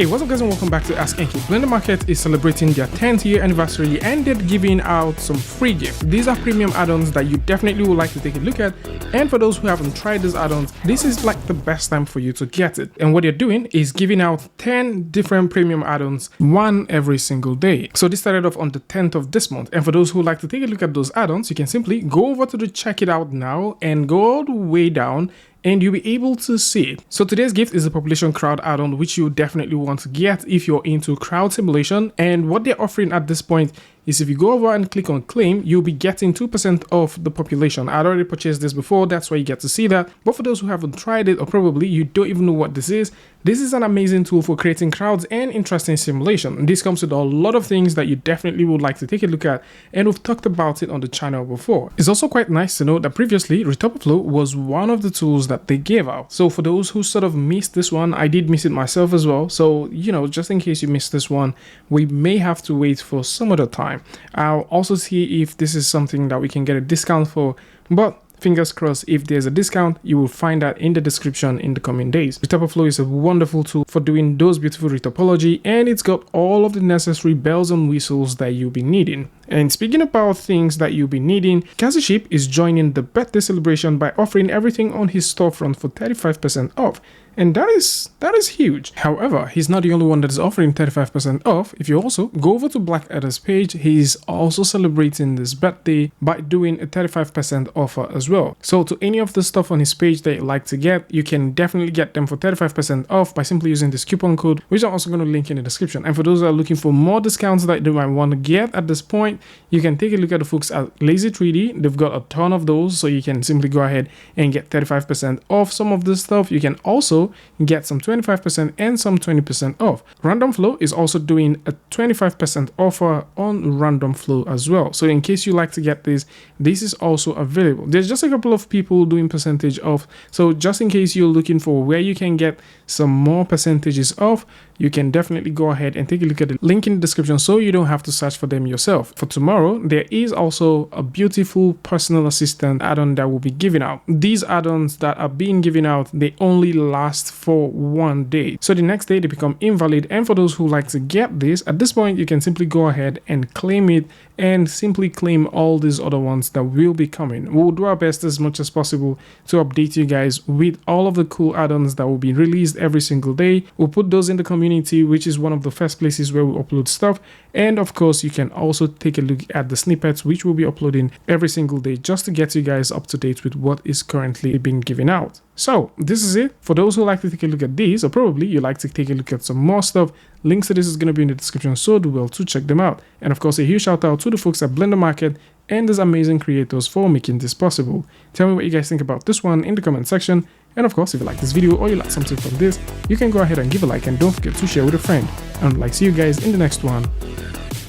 Hey, what's up guys and welcome back to askNK. Blender Market is celebrating their 10th year anniversary and they're giving out some free gifts. These are premium add-ons that you definitely would like to take a look at, and for those who haven't tried these add-ons, this is like the best time for you to get it. And what they're doing is giving out 10 different premium add-ons, one every single day. So this started off on the 10th of this month, and for those who would like to take a look at those add-ons, you can simply go over to the check it out now and go all the way down and you'll be able to see it. So today's gift is the population crowd add-on, which you definitely want to get if you're into crowd simulation. And what they're offering at this point is if you go over and click on claim, you'll be getting 2% off the population. I'd already purchased this before, that's why you get to see that. But for those who haven't tried it, or probably you don't even know what this is an amazing tool for creating crowds and interesting simulation. This comes with a lot of things that you definitely would like to take a look at, and we've talked about it on the channel before. It's also quite nice to know that previously Retopoflow was one of the tools that they gave out. So for those who sort of missed this one, I did miss it myself as well. So, you know, just in case you missed this one, we may have to wait for some other time. I'll also see if this is something that we can get a discount for, but fingers crossed, if there's a discount, you will find that in the description in the coming days. Retopoflow is a wonderful tool for doing those beautiful retopology, and it's got all of the necessary bells and whistles that you'll be needing. And speaking about things that you'll be needing, Cassie Sheep is joining the birthday celebration by offering everything on his storefront for 35% off. And that is huge. However, he's not the only one that is offering 35% off. If you also go over to Black Addons page, he's also celebrating this birthday by doing a 35% offer as well. So to any of the stuff on his page that you like to get, you can definitely get them for 35% off by simply using this coupon code, which I'm also going to link in the description. And for those that are looking for more discounts that they might want to get at this point, you can take a look at the folks at Lazy 3D. They've got a ton of those, so you can simply go ahead and get 35% off some of this stuff. You can also get some 25% and some 20% off. Random Flow is also doing a 25% offer on Random Flow as well. So in case you like to get this is also available. There's just a couple of people doing percentage off. So just in case you're looking for where you can get some more percentages off, you can definitely go ahead and take a look at the link in the description so you don't have to search for them yourself. For tomorrow, there is also a beautiful personal assistant add-on that will be given out. These add-ons that are being given out, they only last for one day. So the next day they become invalid, and for those who like to get this, at this point you can simply go ahead and claim it and simply claim all these other ones that will be coming. We'll do our best as much as possible to update you guys with all of the cool add-ons that will be released every single day. We'll put those in the community, which is one of the first places where we upload stuff. And of course, you can also take a look at the snippets, which we'll be uploading every single day just to get you guys up to date with what is currently being given out. So this is it. For those who like to take a look at these, or probably you like to take a look at some more stuff, links to this is going to be in the description, so do well to check them out. And of course, a huge shout out to the folks at Blender Market and these amazing creators for making this possible. Tell me what you guys think about this one in the comment section. And of course, if you like this video or you like something from this, you can go ahead and give a like, and don't forget to share with a friend. And I'd like to see you guys in the next one.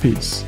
Peace.